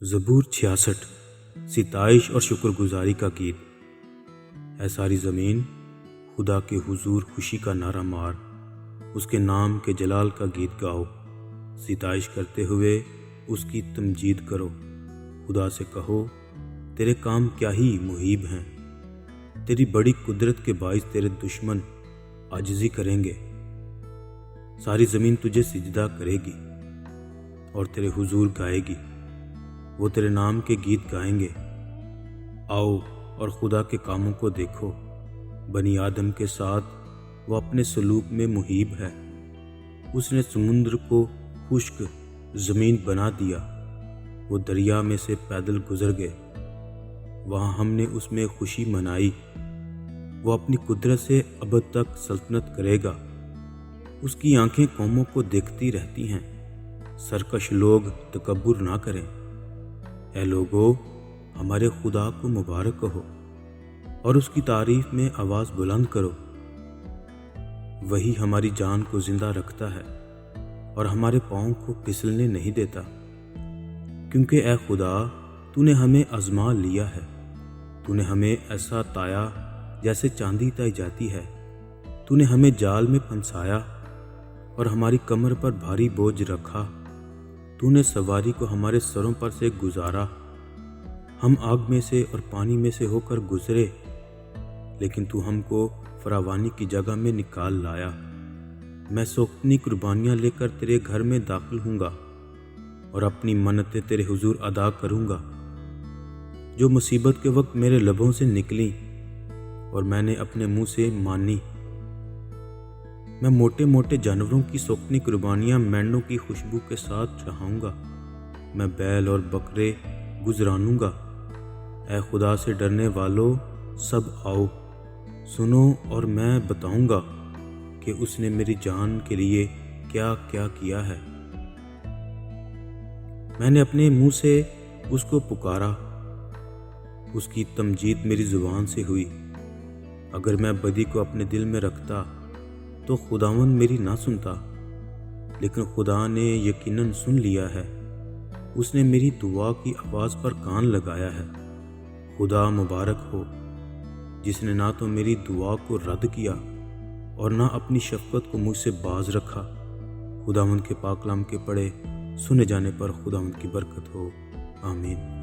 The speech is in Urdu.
زبور 66 ستائش اور شکر گزاری کا گیت۔ اے ساری زمین خدا کے حضور خوشی کا نعرہ مار، اس کے نام کے جلال کا گیت گاؤ، ستائش کرتے ہوئے اس کی تمجید کرو۔ خدا سے کہو تیرے کام کیا ہی محیب ہیں، تیری بڑی قدرت کے باعث تیرے دشمن عاجزی کریں گے۔ ساری زمین تجھے سجدہ کرے گی اور تیرے حضور گائے گی، وہ تیرے نام کے گیت گائیں گے۔ آؤ اور خدا کے کاموں کو دیکھو، بنی آدم کے ساتھ وہ اپنے سلوک میں محیب ہے۔ اس نے سمندر کو خشک زمین بنا دیا، وہ دریا میں سے پیدل گزر گئے، وہاں ہم نے اس میں خوشی منائی۔ وہ اپنی قدرت سے ابد تک سلطنت کرے گا، اس کی آنکھیں قوموں کو دیکھتی رہتی ہیں۔ سرکش لوگ تکبر نہ کریں۔ اے لوگو ہمارے خدا کو مبارک کہو اور اس کی تعریف میں آواز بلند کرو۔ وہی ہماری جان کو زندہ رکھتا ہے اور ہمارے پاؤں کو پھسلنے نہیں دیتا، کیونکہ اے خدا تو نے ہمیں آزما لیا ہے، تو نے ہمیں ایسا تایا جیسے چاندی تائی جاتی ہے۔ تو نے ہمیں جال میں پھنسایا اور ہماری کمر پر بھاری بوجھ رکھا۔ تو نے سواری کو ہمارے سروں پر سے گزارا۔ ہم آگ میں سے اور پانی میں سے ہو کر گزرے، لیکن تو ہم کو فراوانی کی جگہ میں نکال لایا۔ میں سوختنی قربانیاں لے کر تیرے گھر میں داخل ہوں گا اور اپنی منتیں تیرے حضور ادا کروں گا، جو مصیبت کے وقت میرے لبوں سے نکلیں اور میں نے اپنے منہ سے مانی۔ میں موٹے موٹے جانوروں کی سوختنی قربانیاں مینڈوں کی خوشبو کے ساتھ چڑھاؤں گا، میں بیل اور بکرے گزرانوں گا۔ اے خدا سے ڈرنے والو سب آؤ، سنو اور میں بتاؤں گا کہ اس نے میری جان کے لیے کیا کیا کیا ہے۔ میں نے اپنے منہ سے اس کو پکارا، اس کی تمجید میری زبان سے ہوئی۔ اگر میں بدی کو اپنے دل میں رکھتا تو خداوند میری نہ سنتا، لیکن خدا نے یقیناً سن لیا ہے، اس نے میری دعا کی آواز پر کان لگایا ہے۔ خدا مبارک ہو، جس نے نہ تو میری دعا کو رد کیا اور نہ اپنی شفقت کو مجھ سے باز رکھا۔ خداوند کے پاک کلام کے پڑھے سنے جانے پر خداوند کی برکت ہو، آمین۔